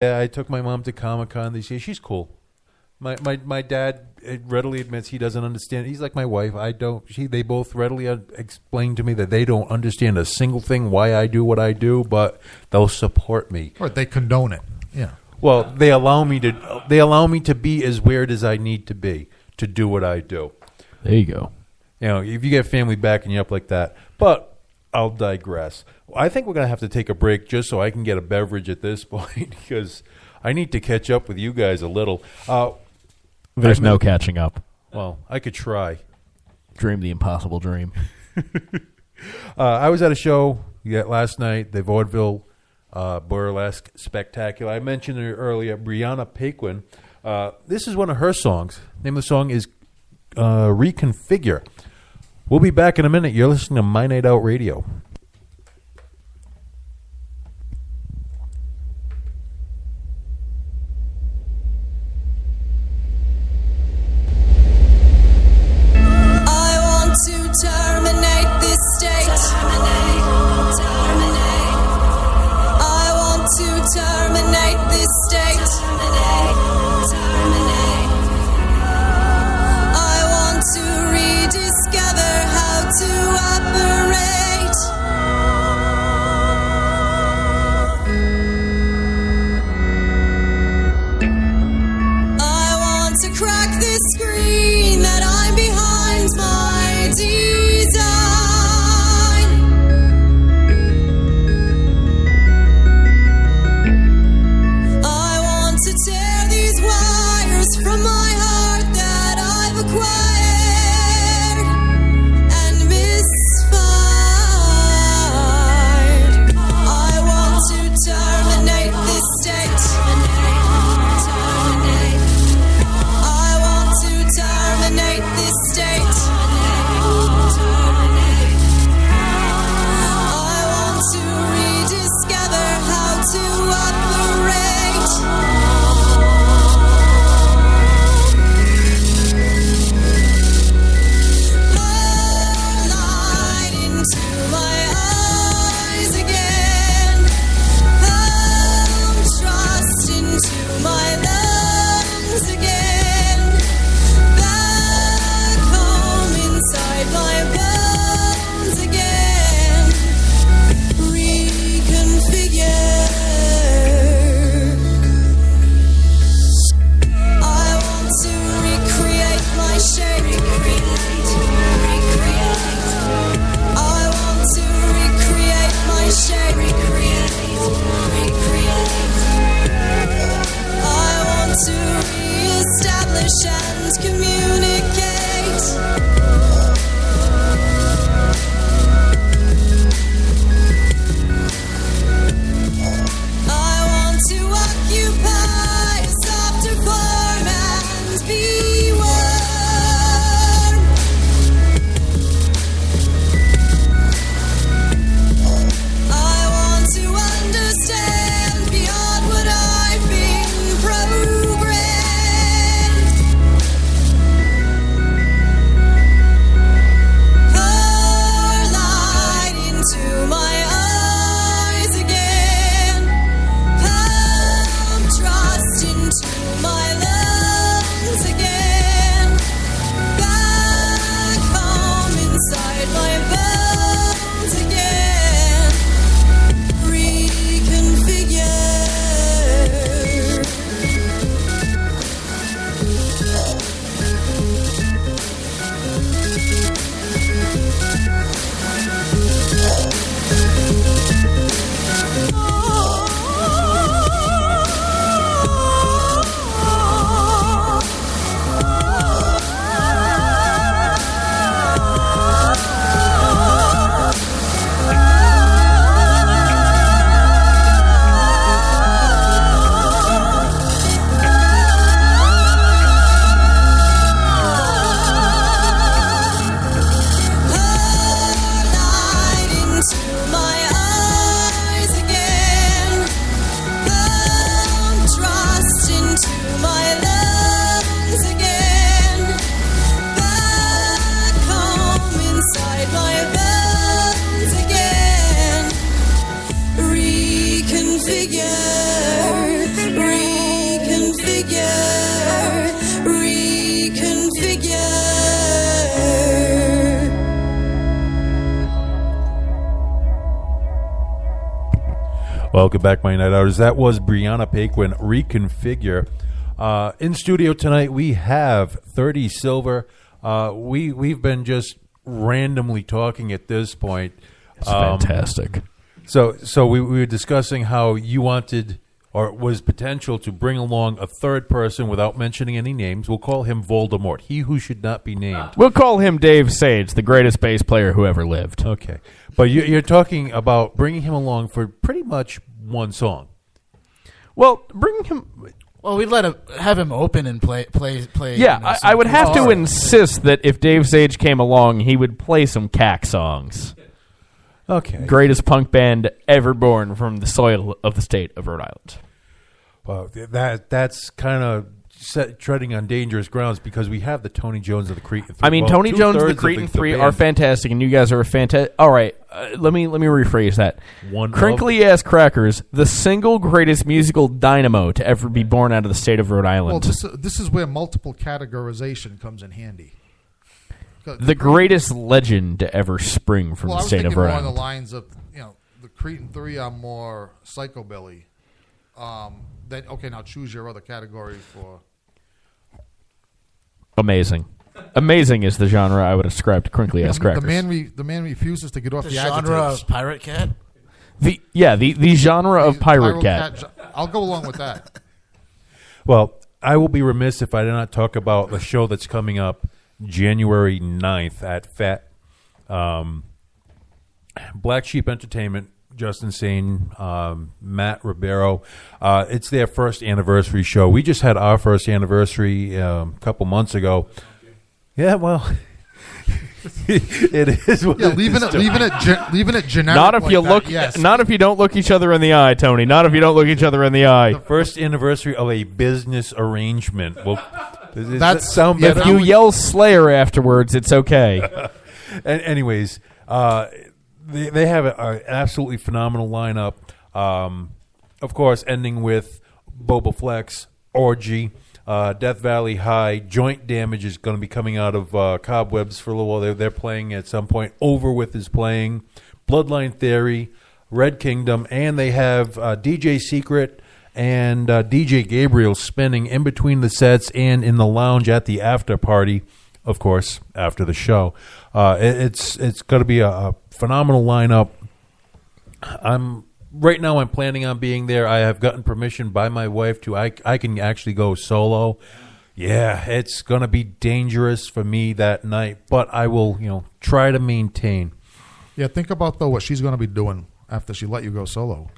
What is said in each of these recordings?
Yeah, I took my mom to Comic-Con this year. She's cool. My dad readily admits he doesn't understand. He's like my wife. I don't. They both readily explain to me that they don't understand a single thing why I do what I do, but they'll support me. Or they condone it. Yeah. Well, they allow me to be as weird as I need to be to do what I do. There you go. You know, if you get family backing you up like that. But I'll digress. I think we're going to have to take a break just so I can get a beverage at this point because I need to catch up with you guys a little. There's no catching up. Well, I could try. Dream the impossible dream. I was at a show last night, the Vaudeville Burlesque Spectacular. I mentioned her earlier, Brianna Paquin. This is one of her songs. The name of the song is Reconfigure. We'll be back in a minute. You're listening to My Night Out Radio. Terminate this state. I want to terminate this state. I want to rediscover how to operate. Welcome back, my night outers. That was Brianna Paquin, Reconfigure. In studio tonight, we have 30 Silver. We've been just randomly talking at this point. It's fantastic. So we were discussing how you wanted, or was potential, to bring along a third person without mentioning any names. We'll call him Voldemort, he who should not be named. We'll call him Dave Sage, the greatest bass player who ever lived. Okay. But you're talking about bringing him along for pretty much one song. Well, bring him... Well, we'd have him open and play. Yeah, I would have to insist that if Dave Sage came along, he would play some CAC songs. Okay. Greatest punk band ever born from the soil of the state of Rhode Island. Well, that's kind of treading on dangerous grounds because we have the Tony Jones of the Cretan 3. I mean, well, Tony Jones and the two-thirds Cretan of the 3 band. are fantastic, and you guys are fantastic. All right, let me rephrase that. Crinkly Ass Crackers, the single greatest musical dynamo to ever be born out of the state of Rhode Island. Well, this is where multiple categorization comes in handy. The greatest legend to ever spring from the state of Rhode Well, I was thinking more Island. on the lines of, the Cretan 3 are more psychobilly. Now choose your other category for... Amazing. Amazing is the genre I would ascribe to Crinkly Ass Crackers. The man refuses to get off The the genre adjectives. of Pirate Cat. The genre of Pirate Cat. I'll go along with that. Well, I will be remiss if I did not talk about the show that's coming up January 9th at Black Sheep Entertainment. Justin Sane, Matt Ribeiro. It's their first anniversary show. We just had our first anniversary a couple months ago. Yeah, well, it is. What Leaving it generic. Not if like you that, look. yes. Not if you don't look each other in the eye, Tony. Not if you don't look each other in the eye. The first anniversary of a business arrangement. Well, does that That's- sound yeah, better? If you yell Slayer afterwards, it's okay. Anyways, they have an absolutely phenomenal lineup. Of course, ending with Boba Flex, Orgy, Death Valley High. Joint Damage is going to be coming out of Cobwebs for a little while. They're playing at some point. Overwith is playing. Bloodline Theory, Red Kingdom, and they have DJ Secret and DJ Gabriel spinning in between the sets and in the lounge at the after party. Of course, after the show, it's going to be a phenomenal lineup. Right now I'm planning on being there. I have gotten permission by my wife to I can actually go solo. Yeah, it's going to be dangerous for me that night, but I will, try to maintain. Yeah, think about, though, what she's going to be doing after she let you go solo.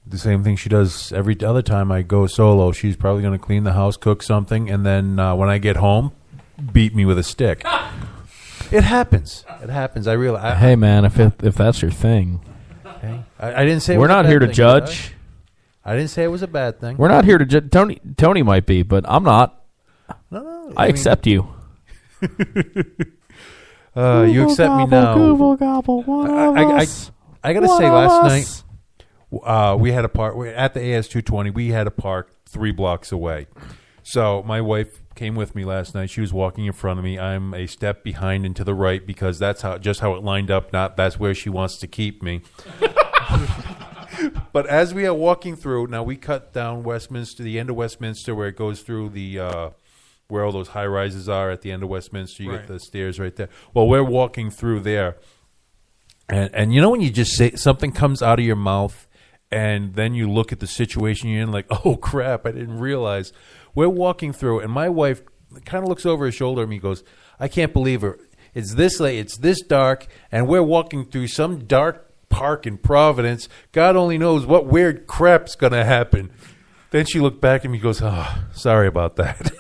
The same thing she does every other time I go solo. She's probably going to clean the house, cook something, and then when I get home, beat me with a stick. It happens. It happens. I realize. Hey, man, if that's your thing, Okay. I didn't say we're it was a not bad here to thing, judge. did I didn't say it was a bad thing. We're not here to judge. Tony might be, but I'm not. No, I accept you. You accept me now. I got to say, last night we had a park at the AS220. We had a park 3 blocks away. So my wife came with me last night. She was walking in front of me. I'm a step behind and to the right because that's how it lined up. Not that's where she wants to keep me. But as we are walking through, now we cut down Westminster, the end of Westminster, where it goes through the where all those high rises are at the end of Westminster. You get the stairs right there. Well, we're walking through there, and when you just say something comes out of your mouth, and then you look at the situation you're in, like, oh crap, I didn't realize. We're walking through, and my wife kind of looks over her shoulder at me and goes, I can't believe her. It's this late, it's this dark, and we're walking through some dark park in Providence. God only knows what weird crap's going to happen. Then she looked back at me and goes, oh, sorry about that.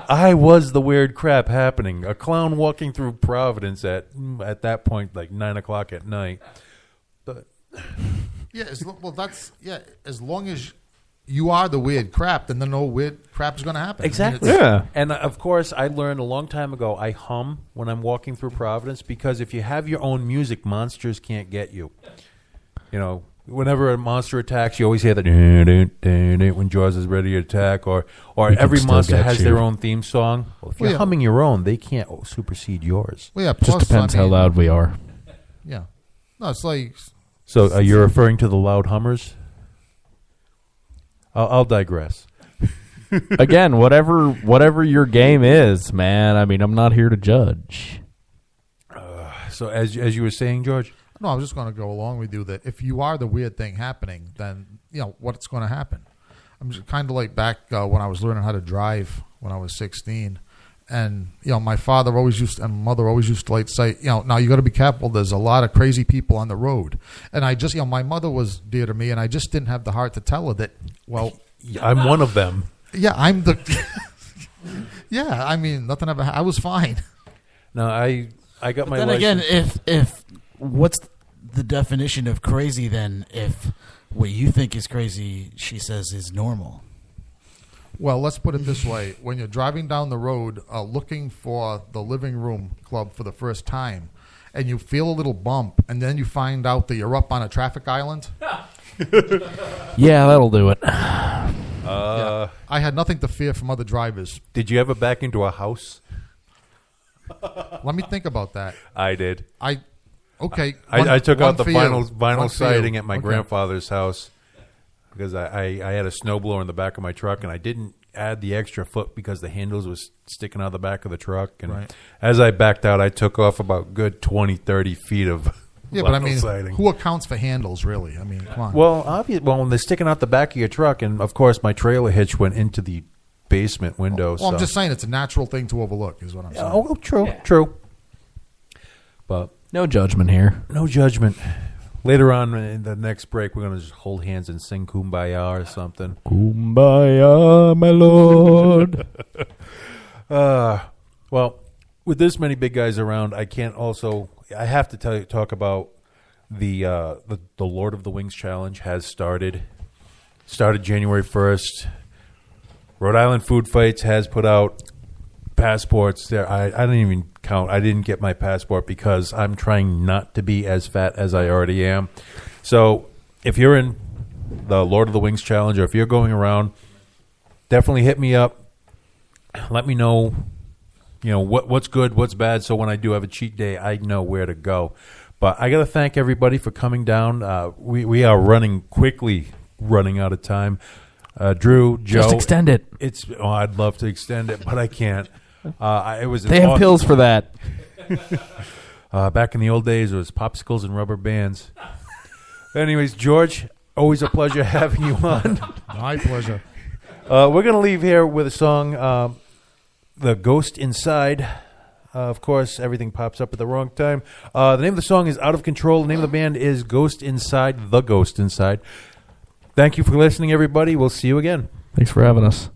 I was the weird crap happening. A clown walking through Providence at that point, like 9 o'clock at night. But as long as you are the weird crap, then no weird crap is going to happen. Exactly. Yeah. And of course, I learned a long time ago, I hum when I'm walking through Providence because if you have your own music, monsters can't get you. Whenever a monster attacks, you always hear that when Jaws is ready to attack, or every still monster get has you. their own theme song. Well, if you're Well, yeah. humming your own, they can't supersede yours. Well, yeah, Just plus, depends how loud we are. Yeah. No, it's like So you're referring to the loud hummers? I'll digress. Again, whatever your game is, man. I mean, I'm not here to judge. So as you were saying, George? No, I was just going to go along with you that if you are the weird thing happening, then, what's going to happen? I'm just kind of like back when I was learning how to drive when I was 16. And, my father and mother always used to like say, now you got to be careful. There's a lot of crazy people on the road. And I just, my mother was dear to me, and I just didn't have the heart to tell her that, well. I'm one of them. Yeah, I'm the. Yeah, I mean, nothing ever. I was fine. No, I got my. Then license. again, if what's the definition of crazy? Then if what you think is crazy, she says is normal. Well, let's put it this way: when you're driving down the road, looking for the living room club for the first time, and you feel a little bump, and then you find out that you're up on a traffic island. Yeah, that'll do it. Yeah. I had nothing to fear from other drivers. Did you ever back into a house? Let me think about that. I did. I took out the for you. vinyl One for siding you. at my Okay. grandfather's house because I had a snowblower in the back of my truck, and I didn't add the extra foot because the handles was sticking out of the back of the truck. And Right. as I backed out, I took off about good 20, 30 feet of Yeah, but I vinyl mean, siding. who accounts for handles, really? I mean, come on. Well, when they're sticking out the back of your truck, and of course my trailer hitch went into the basement window. Well, I'm just saying it's a natural thing to overlook, is what I'm saying. Oh, true. But No judgment here. no judgment. Later on in the next break, we're going to just hold hands and sing Kumbaya or something. Kumbaya, my lord. Well, with this many big guys around, I have to talk about the Lord of the Wings Challenge has started. Started January 1st. Rhode Island Food Fights has put out passports there. I didn't even count. I didn't get my passport because I'm trying not to be as fat as I already am. So if you're in the Lord of the Wings Challenge, or if you're going around, definitely hit me up. Let me know, what's good, what's bad, so when I do have a cheat day, I know where to go. But I got to thank everybody for coming down. We are quickly running out of time. Drew, Joe, Just extend it. I'd love to extend it, but I can't. They have pills for that. Back in the old days, it was popsicles and rubber bands. Anyways, George, always a pleasure having you on. My pleasure. We're going to leave here with a song, The Ghost Inside. Of course, everything pops up at the wrong time. The name of the song is Out of Control. The name of the band is Ghost Inside, The Ghost Inside. Thank you for listening, everybody. We'll see you again. Thanks for having us.